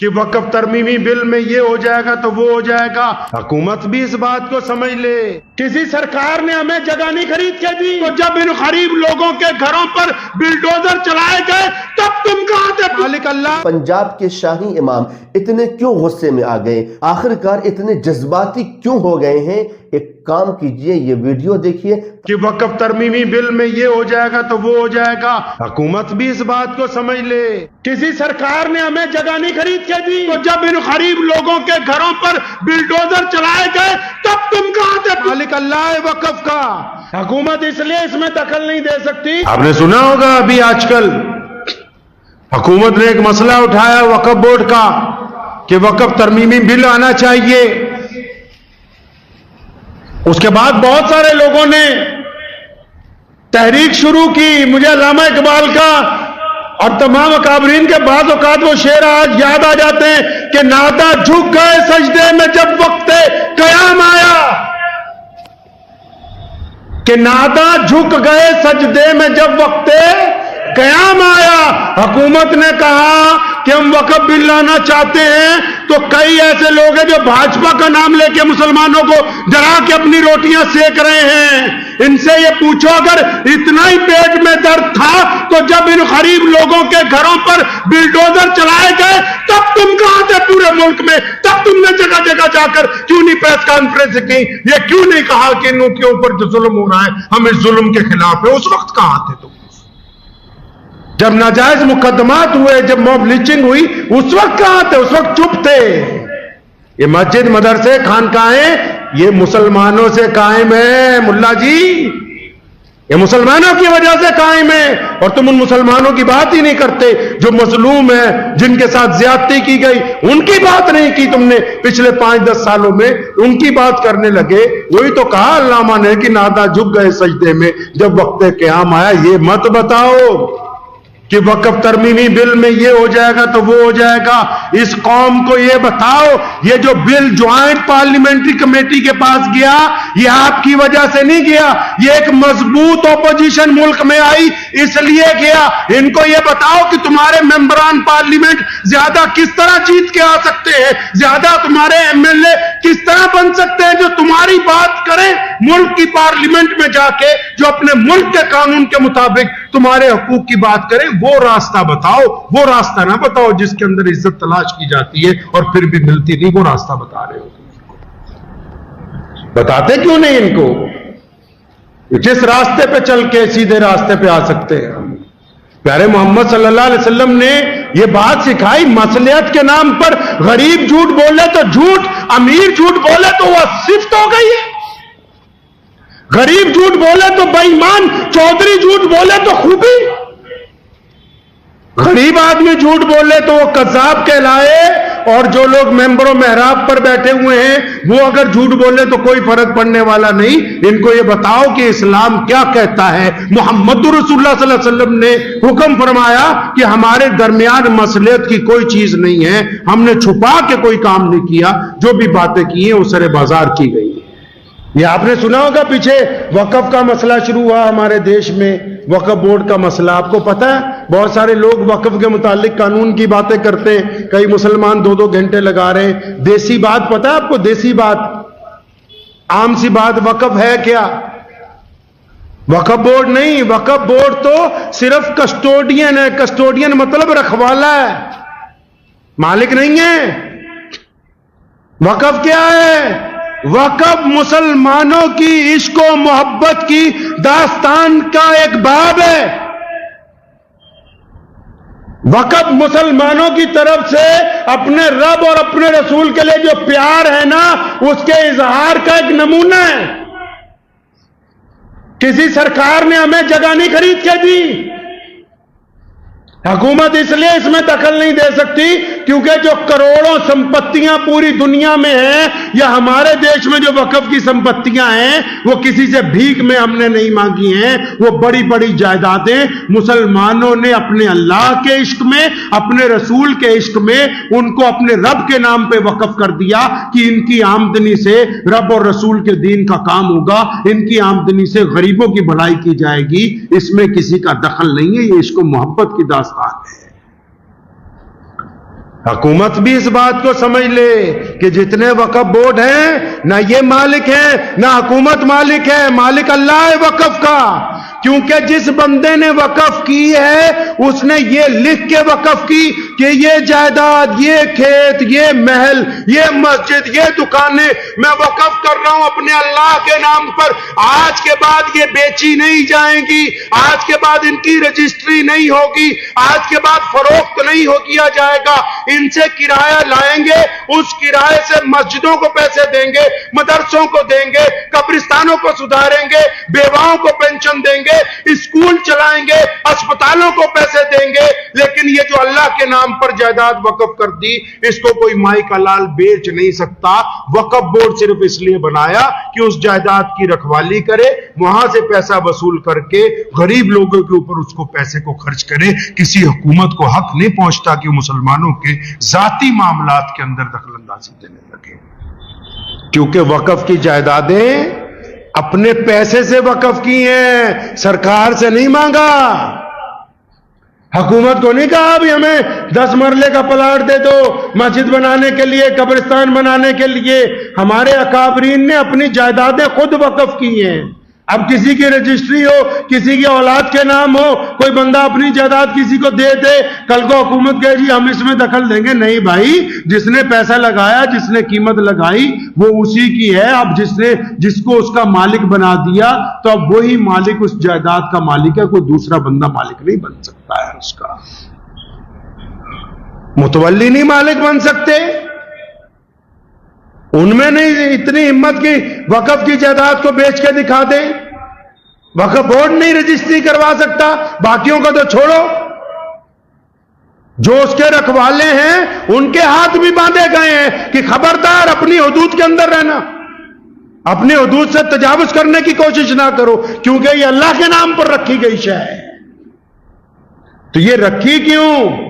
कि वक्फ तरमीमी बिल में ये हो जाएगा तो वो हो जाएगा। हुकूमत भी इस बात को समझ ले। किसी सरकार ने हमें जगह नहीं खरीद के दी, तो जब इन गरीब लोगों के घरों पर बिल्डोजर चलाए गए तब तुम कहां थे? मालिक अल्लाह। पंजाब के शाही इमाम इतने क्यों गुस्से में आ गए, आखिरकार इतने जज्बाती क्यों हो गए हैं? एक काम कीजिए, ये वीडियो देखिए। कि वक्फ तरमीमी बिल में ये हो जाएगा तो वो हो जाएगा। हुकूमत भी इस बात को समझ ले। किसी सरकार ने हमें जगह नहीं खरीद के दी, तो जब इन गरीब लोगों के घरों पर बिल्डोजर चलाए गए तब तुम कहां थे? मालिक अल्लाह है वक्फ का। हुकूमत इसलिए इसमें दखल नहीं दे सकती। आपने सुना होगा अभी आजकल हुकूमत ने एक मसला उठाया वक्फ बोर्ड का कि वक्फ तरमीमी बिल आना चाहिए। उसके बाद बहुत सारे लोगों ने तहरीक शुरू की। मुझे अल्लामा इकबाल का और तमाम अकाबरीन के बाद औकात वो शेर आज याद आ जाते हैं कि नादा झुक गए सजदे में जब वक्ते कयाम आया, कि नादा झुक गए सजदे में जब वक्ते कयाम आया। हुकूमत ने कहा कि हम वक्फ बिल लाना चाहते हैं, तो कई ऐसे लोग हैं जो भाजपा का नाम लेके मुसलमानों को डरा के अपनी रोटियां सेक रहे हैं। इनसे ये पूछो, अगर इतना ही पेट में दर्द था तो जब इन गरीब लोगों के घरों पर बिल्डोजर चलाए गए तब तुम कहां थे पूरे मुल्क में? तब तुमने जगह जगह जाकर क्यों नहीं प्रेस कॉन्फ्रेंस की? ये क्यों नहीं कहा कि इनके ऊपर जो जुल्म हो रहा है हम इस जुल्म के खिलाफ है? उस वक्त कहां थे तुम? जब नाजायज मुकदमात हुए, जब मॉब लिंचिंग हुई, उस वक्त कहां थे? उस वक्त चुप थे। ये मस्जिद, मदरसे, खानकाहें ये मुसलमानों से कायम है मुल्ला जी, ये मुसलमानों की वजह से कायम है। और तुम उन मुसलमानों की बात ही नहीं करते जो मजलूम है, जिनके साथ ज्यादती की गई, उनकी बात नहीं की तुमने पिछले 5-10 सालों में। उनकी बात करने लगे। वही तो कहा अल्लामा ने कि नादा झुक गए सजदे में जब वक्ते क़याम आया। ये मत बताओ कि वक्फ तरमीमी बिल में ये हो जाएगा तो वो हो जाएगा। इस कौम को ये बताओ, ये जो बिल ज्वाइंट पार्लियामेंट्री कमेटी के पास गया, ये आपकी वजह से नहीं गया, ये एक मजबूत ऑपोजिशन मुल्क में आई इसलिए गया। इनको ये बताओ कि तुम्हारे मेंबरान पार्लियामेंट ज्यादा किस तरह जीत के आ सकते हैं, ज्यादा तुम्हारे एमएलए किस तरह बन सकते हैं जो तुम्हारी बात करें मुल्क की पार्लियामेंट में जाके, जो अपने मुल्क के कानून के मुताबिक तुम्हारे हकूक की बात करें। वो रास्ता बताओ, वो रास्ता ना बताओ जिसके अंदर इज्जत तलाश की जाती है और फिर भी मिलती नहीं। वो रास्ता बता रहे हो, बताते क्यों नहीं इनको? जिस रास्ते पे चल के सीधे रास्ते पे आ सकते हैं। प्यारे मोहम्मद सल्लल्लाहु अलैहि वसल्लम ने ये बात सिखाई, मसलियत के नाम पर गरीब झूठ बोले तो झूठ, अमीर झूठ बोले तो वह सिफ्त हो गई है। गरीब झूठ बोले तो बेईमान, चौधरी झूठ बोले तो खूबी। गरीब आदमी झूठ बोले तो वो कज़्ज़ाब कहलाए, और जो लोग मेंबरों मेहराब पर बैठे हुए हैं वो अगर झूठ बोले तो कोई फर्क पड़ने वाला नहीं। इनको ये बताओ कि इस्लाम क्या कहता है। मोहम्मद रसूलुल्लाह सल्लल्लाहु अलैहि वसल्लम ने हुक्म फरमाया कि हमारे दरमियान मसलियत की कोई चीज नहीं है, हमने छुपा के कोई काम नहीं किया, जो भी बातें की हैं वो सरे बाजार की गई। ये आपने सुना होगा, पीछे वक्फ का मसला शुरू हुआ हमारे देश में, वक्फ बोर्ड का मसला। आपको पता है बहुत सारे लोग वक्फ के मुतालिक कानून की बातें करते हैं, कई मुसलमान 2-2 घंटे लगा रहे हैं। देसी बात पता है आपको? देसी बात, आम सी बात, वक्फ है क्या? वक्फ बोर्ड नहीं, वक्फ बोर्ड तो सिर्फ कस्टोडियन है। कस्टोडियन मतलब रखवाला है, मालिक नहीं है। वक्फ क्या है? वक्फ मुसलमानों की इश्क और मोहब्बत की दास्तान का एक बाब है। वक्फ मुसलमानों की तरफ से अपने रब और अपने रसूल के लिए जो प्यार है ना, उसके इजहार का एक नमूना है। किसी सरकार ने हमें जगह नहीं खरीद के दी। हुकूमत इसलिए इसमें दखल नहीं दे सकती क्योंकि जो करोड़ों संपत्तियां पूरी दुनिया में हैं, या हमारे देश में जो वक्फ की संपत्तियां हैं, वो किसी से भीख में हमने नहीं मांगी हैं। वो बड़ी बड़ी जायदादें मुसलमानों ने अपने अल्लाह के इश्क में, अपने रसूल के इश्क में, उनको अपने रब के नाम पे वक्फ कर दिया कि इनकी आमदनी से रब और रसूल के दीन का काम होगा, इनकी आमदनी से गरीबों की भलाई की जाएगी। इसमें किसी का दखल नहीं है। ये इश्क मोहब्बत की दास्तान है। हुकूमत भी इस बात को समझ ले कि जितने वक्फ बोर्ड हैं ना ये मालिक है ना हुकूमत मालिक है, मालिक अल्लाह है वक्फ का। क्योंकि जिस बंदे ने वक्फ की है उसने ये लिख के वक्फ की कि ये जायदाद, ये खेत, ये महल, ये मस्जिद, ये दुकानें मैं वक्फ कर रहा हूं अपने अल्लाह के नाम पर। आज के बाद ये बेची नहीं जाएंगी, आज के बाद इनकी रजिस्ट्री नहीं होगी, आज के बाद फरोख्त नहीं हो किया जाएगा, इनसे किराया लाएंगे, उस किराए से मस्जिदों को पैसे देंगे, मदरसों को देंगे, कब्रिस्तानों को सुधारेंगे, बेवाओं को पेंशन देंगे, स्कूल चलाएंगे, अस्पतालों को पैसे देंगे। लेकिन ये जो अल्लाह के नाम पर जायदाद वक्फ कर दी, इसको कोई माई का लाल बेच नहीं सकता। वक्फ बोर्ड सिर्फ इसलिए बनाया कि उस जायदाद की रखवाली करे, वहां से पैसा वसूल करके गरीब लोगों के ऊपर उसको पैसे को खर्च करे। किसी हुकूमत को हक नहीं पहुंचता कि मुसलमानों के जाती मामलात के अंदर दखलंदाजी देने लगे, क्योंकि वक्फ की जायदादें अपने पैसे से वक्फ की हैं, सरकार से नहीं मांगा। हुकूमत को नहीं कहा अभी हमें 10 मरले का प्लाट दे दो मस्जिद बनाने के लिए, कब्रिस्तान बनाने के लिए। हमारे अकाबरीन ने अपनी जायदादें खुद वक्फ की हैं। अब किसी की रजिस्ट्री हो, किसी की औलाद के नाम हो, कोई बंदा अपनी जायदाद किसी को दे दे, कल को हुकूमत कहे जी हम इसमें दखल देंगे। नहीं भाई, जिसने पैसा लगाया, जिसने कीमत लगाई वो उसी की है। अब जिसको उसका मालिक बना दिया तो अब वही मालिक उस जायदाद का मालिक है, कोई दूसरा बंदा मालिक नहीं बन सकता है उसका। मुतवल्ली नहीं मालिक बन सकते, उनमें नहीं इतनी हिम्मत की वक्फ की जायदाद को बेच के दिखा दे। वक्फ बोर्ड नहीं रजिस्ट्री करवा सकता, बाकियों का तो छोड़ो, जो उसके रखवाले हैं उनके हाथ भी बांधे गए हैं कि खबरदार अपनी हुदूद के अंदर रहना, अपनी हुदूद से तजावुज करने की कोशिश ना करो, क्योंकि ये अल्लाह के नाम पर रखी गई शय है। तो ये रखी क्यों,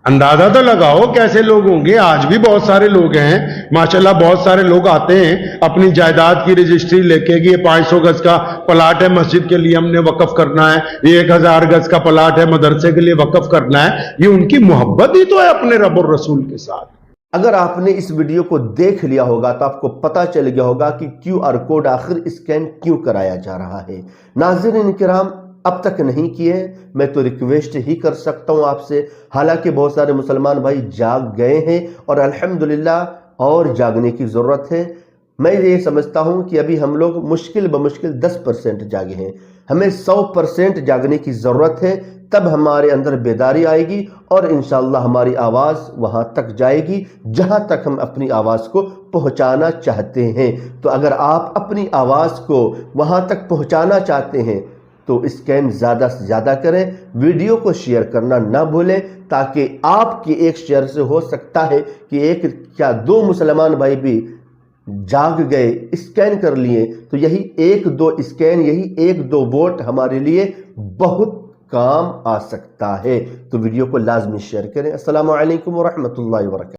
अंदाजा तो लगाओ कैसे लोग होंगे। आज भी बहुत सारे लोग हैं माशाल्लाह, बहुत सारे लोग आते हैं अपनी जायदाद की रजिस्ट्री लेके कि ये 500 गज का प्लाट है मस्जिद के लिए हमने वक्फ करना है, ये 1000 गज का प्लाट है मदरसे के लिए वक्फ करना है। ये उनकी मोहब्बत ही तो है अपने रब और रसूल के साथ। अगर आपने इस वीडियो को देख लिया होगा तो आपको पता चल गया होगा कि QR कोड आखिर स्कैन क्यों कराया जा रहा है। नाज़रीन किराम, अब तक नहीं किए, मैं तो रिक्वेस्ट ही कर सकता हूं आपसे। हालांकि बहुत सारे मुसलमान भाई जाग गए हैं और अल्हम्दुलिल्लाह और जागने की ज़रूरत है। मैं ये समझता हूं कि अभी हम लोग मुश्किल बमुश्किल 10% जागे हैं, हमें 100% जागने की ज़रूरत है। तब हमारे अंदर बेदारी आएगी और इंशाअल्लाह हमारी आवाज़ वहां तक जाएगी जहां तक हम अपनी आवाज़ को पहुंचाना चाहते हैं। तो अगर आप अपनी आवाज़ को वहां तक पहुंचाना चाहते हैं तो स्कैन ज़्यादा से ज़्यादा करें, वीडियो को शेयर करना ना भूलें, ताकि आपके एक शेयर से हो सकता है कि एक क्या 2 मुसलमान भाई भी जाग गए, स्कैन कर लिए। तो यही 1-2 स्कैन, यही 1-2 वोट हमारे लिए बहुत काम आ सकता है। तो वीडियो को लाजमी शेयर करें। अस्सलामु अलैकुम व रहमतुल्लाहि व बरकातहू।